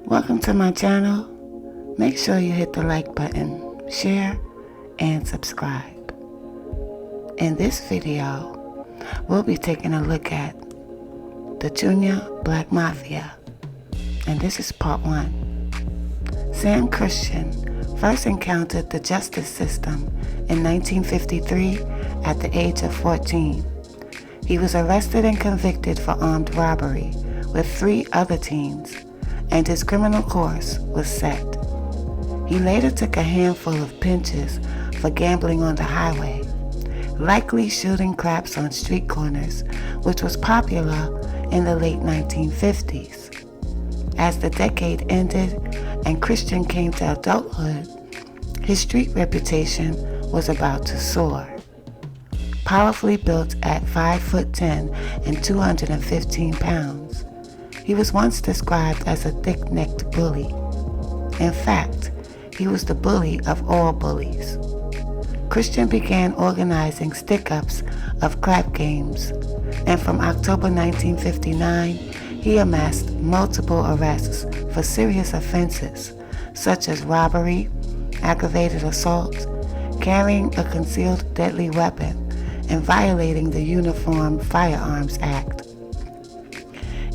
Welcome to my channel. Make sure you hit the like button, share, and subscribe. In this video, we'll be taking a look at the Junior Black Mafia, and this is part 1. Sam Christian first encountered the justice system in 1953 at the age of 14. He was arrested and convicted for armed robbery with 3 other teens, and his criminal course was set. He later took a handful of pinches for gambling on the highway, likely shooting craps on street corners, which was popular in the late 1950s. As the decade ended and Christian came to adulthood, his street reputation was about to soar. Powerfully built at 5'10" and 215 pounds, he was once described as a thick-necked bully. In fact, he was the bully of all bullies. Christian began organizing stick-ups of crap games, and from October 1959, he amassed multiple arrests for serious offenses such as robbery, aggravated assault, carrying a concealed deadly weapon, and violating the Uniform Firearms Act.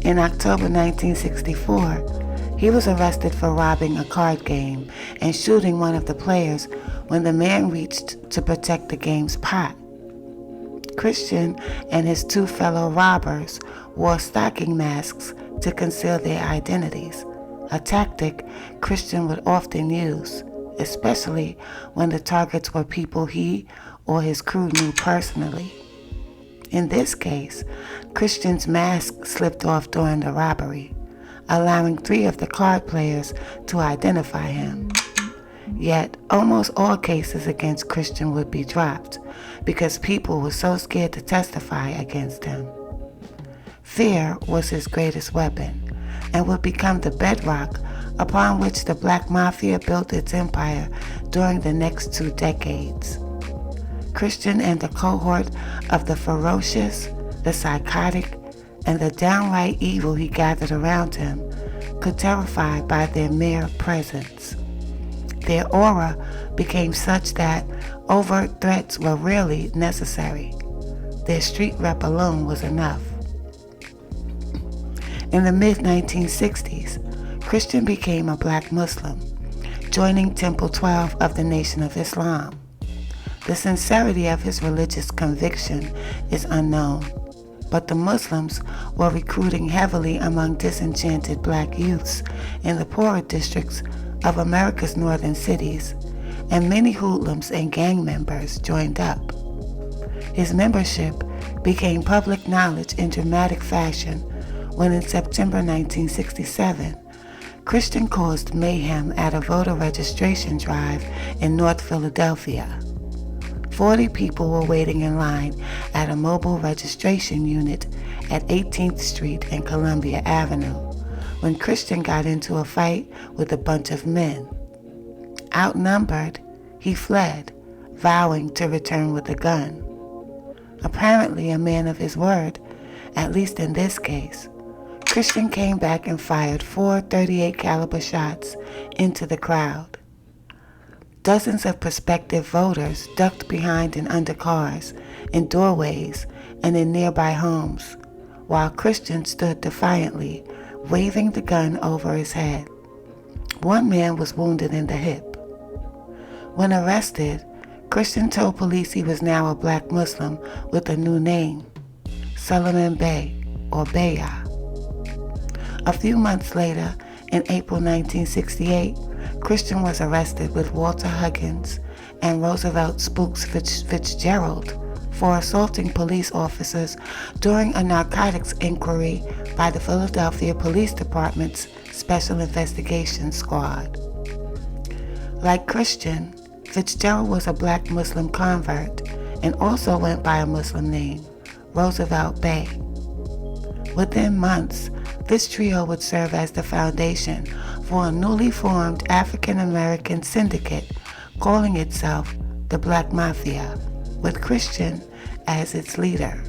In October 1964, he was arrested for robbing a card game and shooting one of the players when the man reached to protect the game's pot. Christian and his 2 fellow robbers wore stocking masks to conceal their identities, a tactic Christian would often use, especially when the targets were people he or his crew knew personally. In this case, Christian's mask slipped off during the robbery, allowing 3 of the card players to identify him. Yet, almost all cases against Christian would be dropped because people were so scared to testify against him. Fear was his greatest weapon and would become the bedrock upon which the Black Mafia built its empire during the next 2 decades. Christian and the cohort of the ferocious, the psychotic, and the downright evil he gathered around him could terrify by their mere presence. Their aura became such that overt threats were rarely necessary. Their street rep alone was enough. In the mid-1960s, Christian became a black Muslim, joining Temple 12 of the Nation of Islam. The sincerity of his religious conviction is unknown, but the Muslims were recruiting heavily among disenchanted black youths in the poorer districts of America's northern cities, and many hoodlums and gang members joined up. His membership became public knowledge in dramatic fashion when in September 1967, Christian caused mayhem at a voter registration drive in North Philadelphia. 40 people were waiting in line at a mobile registration unit at 18th Street and Columbia Avenue when Christian got into a fight with a bunch of men. Outnumbered, he fled, vowing to return with a gun. Apparently a man of his word, at least in this case, Christian came back and fired 4 .38 caliber shots into the crowd. Dozens of prospective voters ducked behind and under cars, in doorways, and in nearby homes, while Christian stood defiantly, waving the gun over his head. One man was wounded in the hip. When arrested, Christian told police he was now a black Muslim with a new name, Solomon Bey, or Beya. A few months later, in April 1968, Christian was arrested with Walter Huggins and Roosevelt Spooks Fitzgerald for assaulting police officers during a narcotics inquiry by the Philadelphia Police Department's Special Investigations Squad. Like Christian, Fitzgerald was a black Muslim convert and also went by a Muslim name, Roosevelt Bey. Within months, this trio would serve as the foundation for a newly formed African American syndicate calling itself the Black Mafia, with Christian as its leader.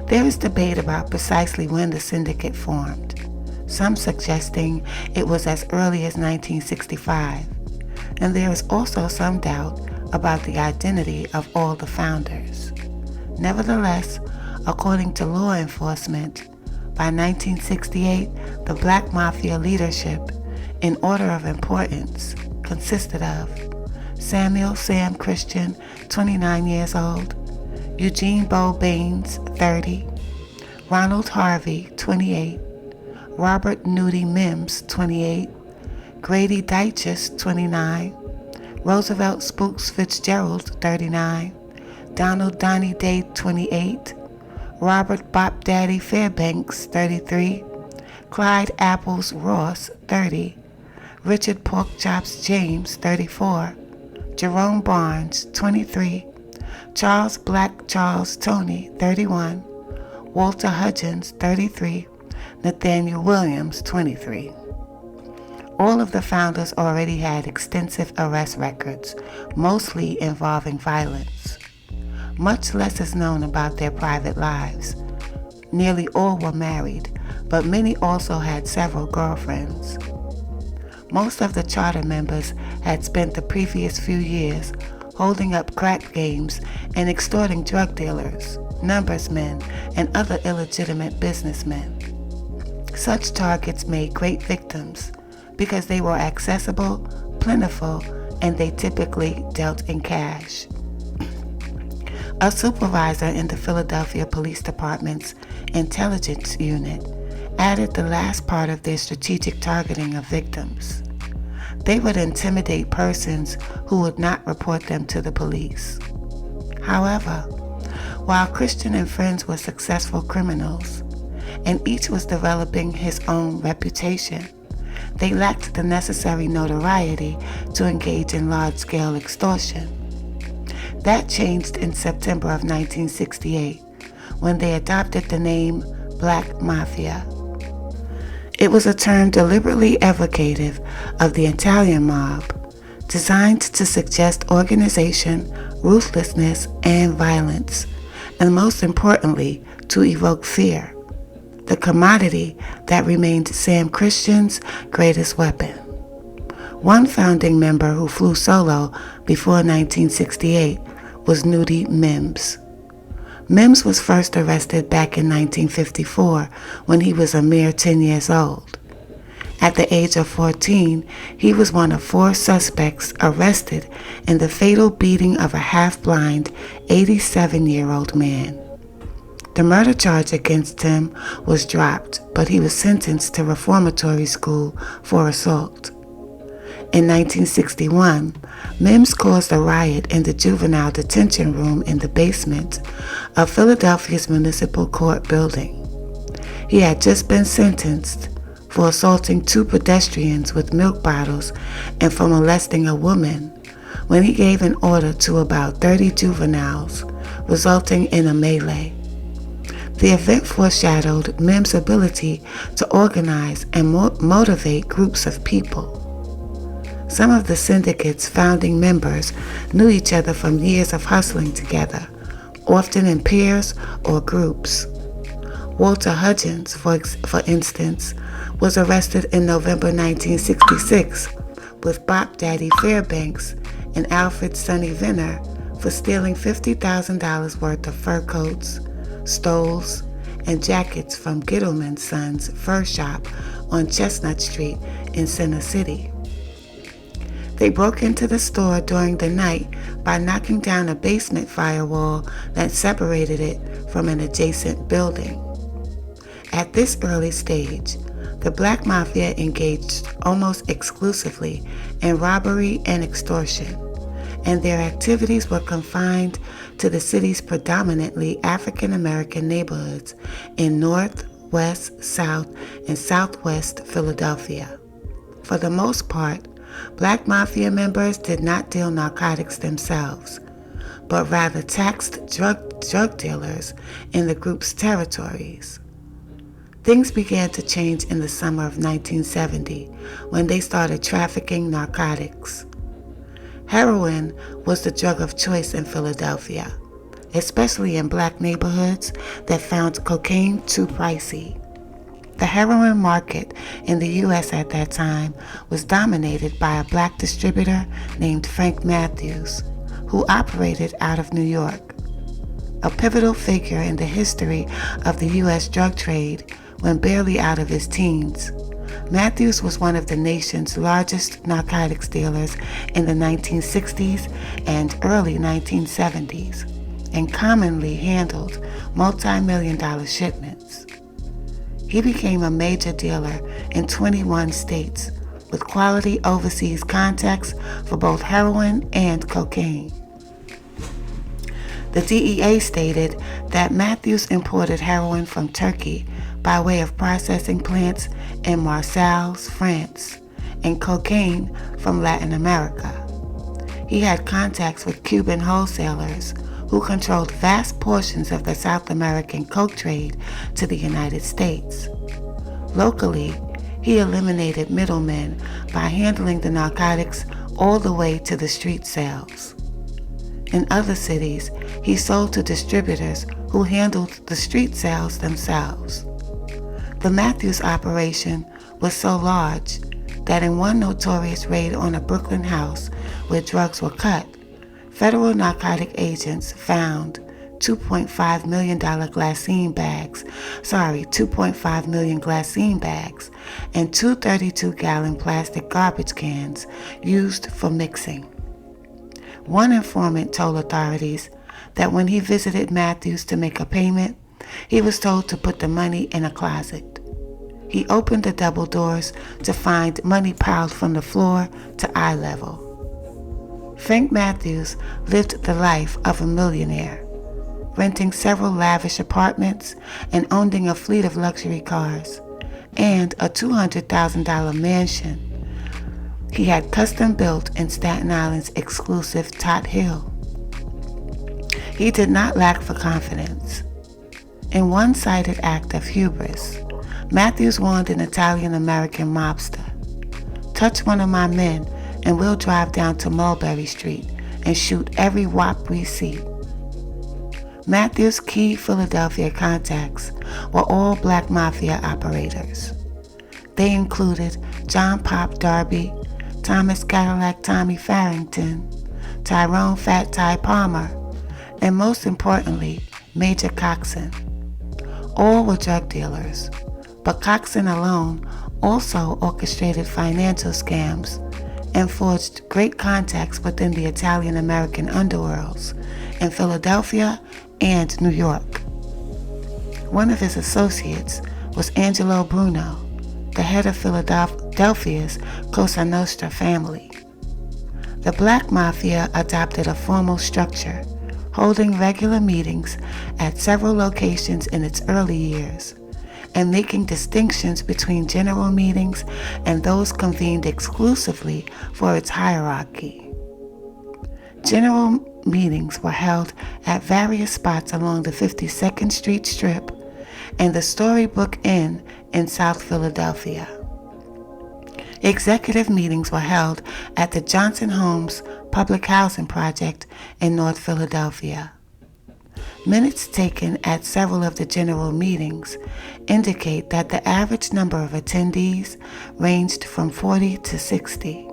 There is debate about precisely when the syndicate formed. some suggesting it was as early as 1965, and there is also some doubt about the identity of all the founders. Nevertheless, according to law enforcement, by 1968, the Black Mafia leadership, in order of importance, consisted of Samuel Sam Christian, 29 years old, Eugene Bo Baines, 30, Ronald Harvey, 28, Robert Nudie Mims, 28, Grady Deiches, 29, Roosevelt Spooks Fitzgerald, 39, Donald Donnie Day, 28, Robert Bop Daddy Fairbanks, 33, Clyde Apples Ross, 30, Richard Porkchops James, 34, Jerome Barnes, 23, Charles Black Charles Tony, 31, Walter Hudgens, 33, Nathaniel Williams, 23. All of the founders already had extensive arrest records, mostly involving violence. Much less is known about their private lives. Nearly all were married, but many also had several girlfriends. Most of the charter members had spent the previous few years holding up crack games and extorting drug dealers, numbers men, and other illegitimate businessmen. Such targets made great victims because they were accessible, plentiful, and they typically dealt in cash. A supervisor in the Philadelphia Police Department's intelligence unit added the last part of their strategic targeting of victims. They would intimidate persons who would not report them to the police. However, while Christian and friends were successful criminals, and each was developing his own reputation, they lacked the necessary notoriety to engage in large-scale extortion. That changed in September of 1968, when they adopted the name Black Mafia. It was a term deliberately evocative of the Italian mob, designed to suggest organization, ruthlessness, and violence, and most importantly, to evoke fear, the commodity that remained Sam Christian's greatest weapon. One founding member who flew solo before 1968 was Nudie Mims. Mims was first arrested back in 1954 when he was a mere 10 years old. At the age of 14, he was one of 4 suspects arrested in the fatal beating of a half-blind 87-year-old man. The murder charge against him was dropped, but he was sentenced to reformatory school for assault. In 1961, Mims caused a riot in the juvenile detention room in the basement of Philadelphia's Municipal Court building. He had just been sentenced for assaulting 2 pedestrians with milk bottles and for molesting a woman when he gave an order to about 30 juveniles, resulting in a melee. The event foreshadowed Mims' ability to organize and motivate groups of people. Some of the syndicate's founding members knew each other from years of hustling together, often in pairs or groups. Walter Hudgens, for instance, was arrested in November 1966 with Bop Daddy Fairbanks and Alfred Sonny Venner for stealing $50,000 worth of fur coats, stoles, and jackets from Gittleman's Son's fur shop on Chestnut Street in Center City. They broke into the store during the night by knocking down a basement firewall that separated it from an adjacent building. At this early stage, the Black Mafia engaged almost exclusively in robbery and extortion, and their activities were confined to the city's predominantly African American neighborhoods in North, West, South, and Southwest Philadelphia. For the most part, Black Mafia members did not deal narcotics themselves, but rather taxed drug dealers in the group's territories. Things began to change in the summer of 1970 when they started trafficking narcotics. Heroin was the drug of choice in Philadelphia, especially in black neighborhoods that found cocaine too pricey. The heroin market in the U.S. at that time was dominated by a black distributor named Frank Matthews, who operated out of New York. A pivotal figure in the history of the U.S. drug trade when barely out of his teens, Matthews was one of the nation's largest narcotics dealers in the 1960s and early 1970s, and commonly handled multi-million-dollar shipments. He became a major dealer in 21 states with quality overseas contacts for both heroin and cocaine. The DEA stated that Matthews imported heroin from Turkey by way of processing plants in Marseilles, France, and cocaine from Latin America. He had contacts with Cuban wholesalers who controlled vast portions of the South American coke trade to the United States. Locally, he eliminated middlemen by handling the narcotics all the way to the street sales. In other cities, he sold to distributors who handled the street sales themselves. The Matthews operation was so large that in one notorious raid on a Brooklyn house where drugs were cut, federal narcotic agents found 2.5 million glassine bags and two 32-gallon plastic garbage cans used for mixing. One informant told authorities that when he visited Matthews to make a payment, he was told to put the money in a closet. He opened the double doors to find money piled from the floor to eye level. Frank Matthews lived the life of a millionaire, renting several lavish apartments and owning a fleet of luxury cars and a $200,000 mansion he had custom built in Staten Island's exclusive Tot Hill. He did not lack for confidence. In one-sided act of hubris, Matthews warned an Italian-American mobster, "Touch one of my men and we'll drive down to Mulberry Street and shoot every wop we see." Matthews' key Philadelphia contacts were all black Mafia operators. They included John Pop Darby, Thomas Cadillac Tommy Farrington, Tyrone Fat Ty Palmer, and most importantly, Major Coxon. All were drug dealers, but Coxon alone also orchestrated financial scams and forged great contacts within the Italian-American underworlds in Philadelphia and New York. One of his associates was Angelo Bruno, the head of Philadelphia's Cosa Nostra family. The Black Mafia adopted a formal structure, holding regular meetings at several locations in its early years, and making distinctions between general meetings and those convened exclusively for its hierarchy. General meetings were held at various spots along the 52nd Street Strip and the Storybook Inn in South Philadelphia. Executive meetings were held at the Johnson Homes Public Housing Project in North Philadelphia. Minutes taken at several of the general meetings indicate that the average number of attendees ranged from 40 to 60.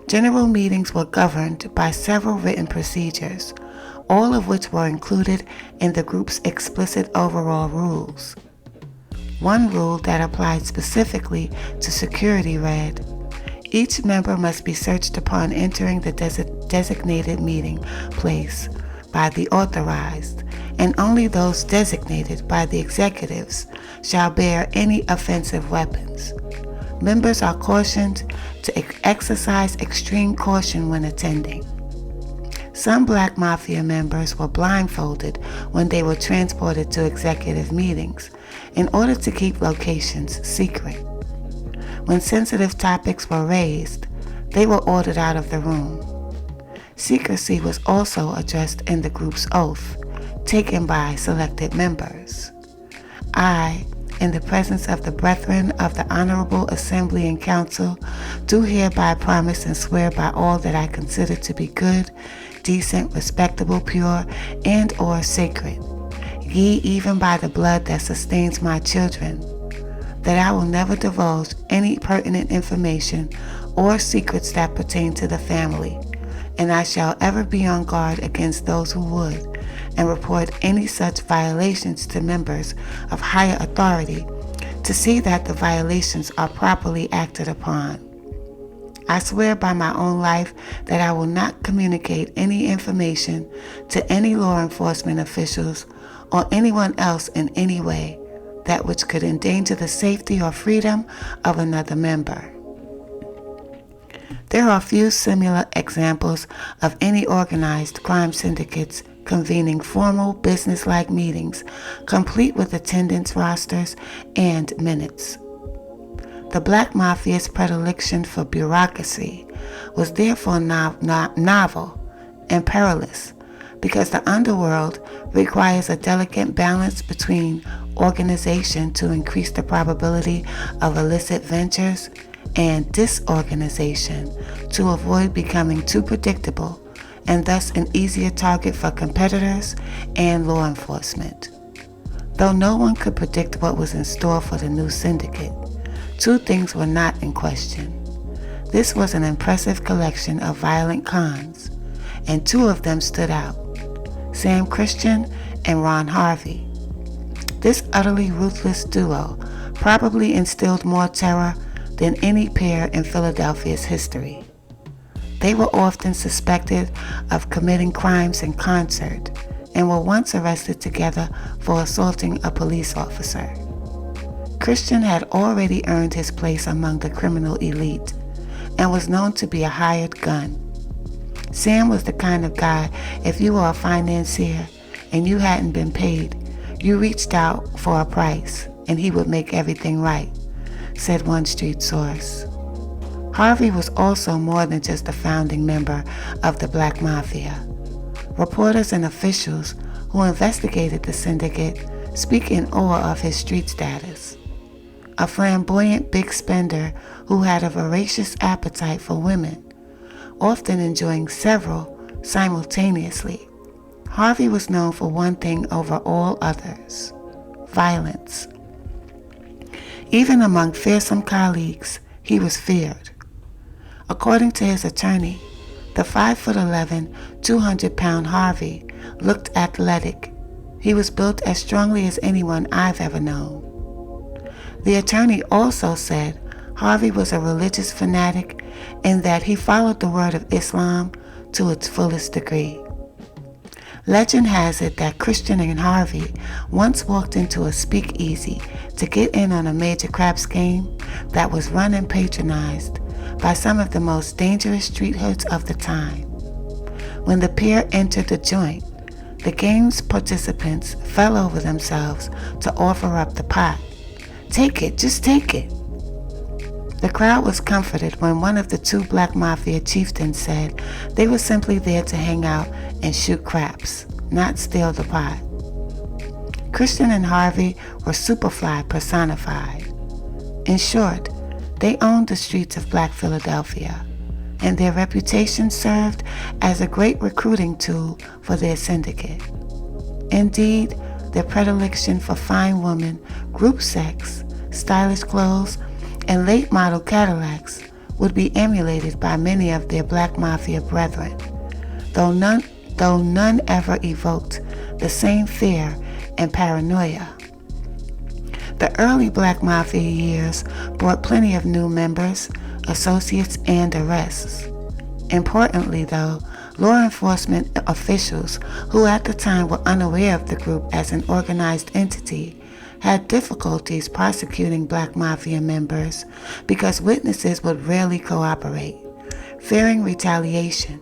General meetings were governed by several written procedures, all of which were included in the group's explicit overall rules. One rule that applied specifically to security read, "Each member must be searched upon entering the designated meeting place by the authorized, and only those designated by the executives shall bear any offensive weapons. Members are cautioned to exercise extreme caution when attending." Some Black Mafia members were blindfolded when they were transported to executive meetings in order to keep locations secret. When sensitive topics were raised, they were ordered out of the room. Secrecy was also addressed in the group's oath, taken by selected members. "I, in the presence of the brethren of the Honorable Assembly and Council, do hereby promise and swear by all that I consider to be good, decent, respectable, pure, and or sacred, yea, even by the blood that sustains my children, that I will never divulge any pertinent information or secrets that pertain to the family, and I shall ever be on guard against those who would, and report any such violations to members of higher authority to see that the violations are properly acted upon. I swear by my own life that I will not communicate any information to any law enforcement officials or anyone else in any way that which could endanger the safety or freedom of another member. There are few similar examples of any organized crime syndicates convening formal business-like meetings, complete with attendance rosters and minutes. The Black Mafia's predilection for bureaucracy was therefore novel and perilous, because the underworld requires a delicate balance between organization to increase the probability of illicit ventures and disorganization to avoid becoming too predictable and thus an easier target for competitors and law enforcement. Though no one could predict what was in store for the new syndicate, two things were not in question. This was an impressive collection of violent cons, and two of them stood out: Sam Christian and Ron Harvey. This utterly ruthless duo probably instilled more terror than any pair in Philadelphia's history. They were often suspected of committing crimes in concert and were once arrested together for assaulting a police officer. Christian had already earned his place among the criminal elite and was known to be a hired gun. Sam was the kind of guy, if you were a financier and you hadn't been paid, you reached out for a price and he would make everything right, said one street source. Harvey was also more than just a founding member of the Black Mafia. Reporters and officials who investigated the syndicate speak in awe of his street status. A flamboyant big spender who had a voracious appetite for women, often enjoying several simultaneously, Harvey was known for one thing over all others: violence. Even among fearsome colleagues, he was feared. According to his attorney, the 5'11", 200-pound Harvey looked athletic. He was built as strongly as anyone I've ever known. The attorney also said Harvey was a religious fanatic and that he followed the word of Islam to its fullest degree. Legend has it that Christian and Harvey once walked into a speakeasy to get in on a major craps game that was run and patronized by some of the most dangerous street hoods of the time. When the pair entered the joint, the game's participants fell over themselves to offer up the pot. "Take it, just take it." The crowd was comforted when one of the two Black Mafia chieftains said they were simply there to hang out and shoot craps, not steal the pot. Christian and Harvey were Superfly personified. In short, they owned the streets of Black Philadelphia, and their reputation served as a great recruiting tool for their syndicate. Indeed, their predilection for fine women, group sex, stylish clothes, and late model Cadillacs would be emulated by many of their Black Mafia brethren, though none ever evoked the same fear and paranoia. The early Black Mafia years brought plenty of new members, associates, and arrests. Importantly, though, law enforcement officials who at the time were unaware of the group as an organized entity had difficulties prosecuting Black Mafia members because witnesses would rarely cooperate, fearing retaliation,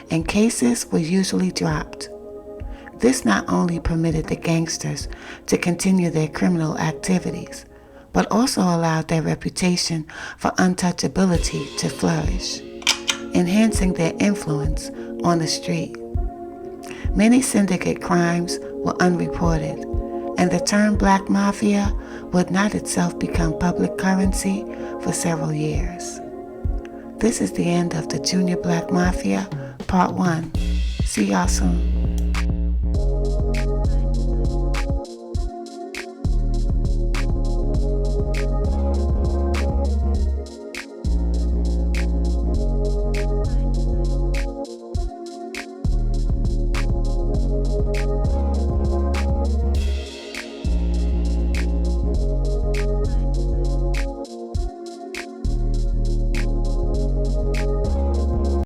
and cases were usually dropped. This not only permitted the gangsters to continue their criminal activities, but also allowed their reputation for untouchability to flourish, enhancing their influence on the street. Many syndicate crimes were unreported, and the term Black Mafia would not itself become public currency for several years. This is the end of the Junior Black Mafia, Part 1. See y'all soon.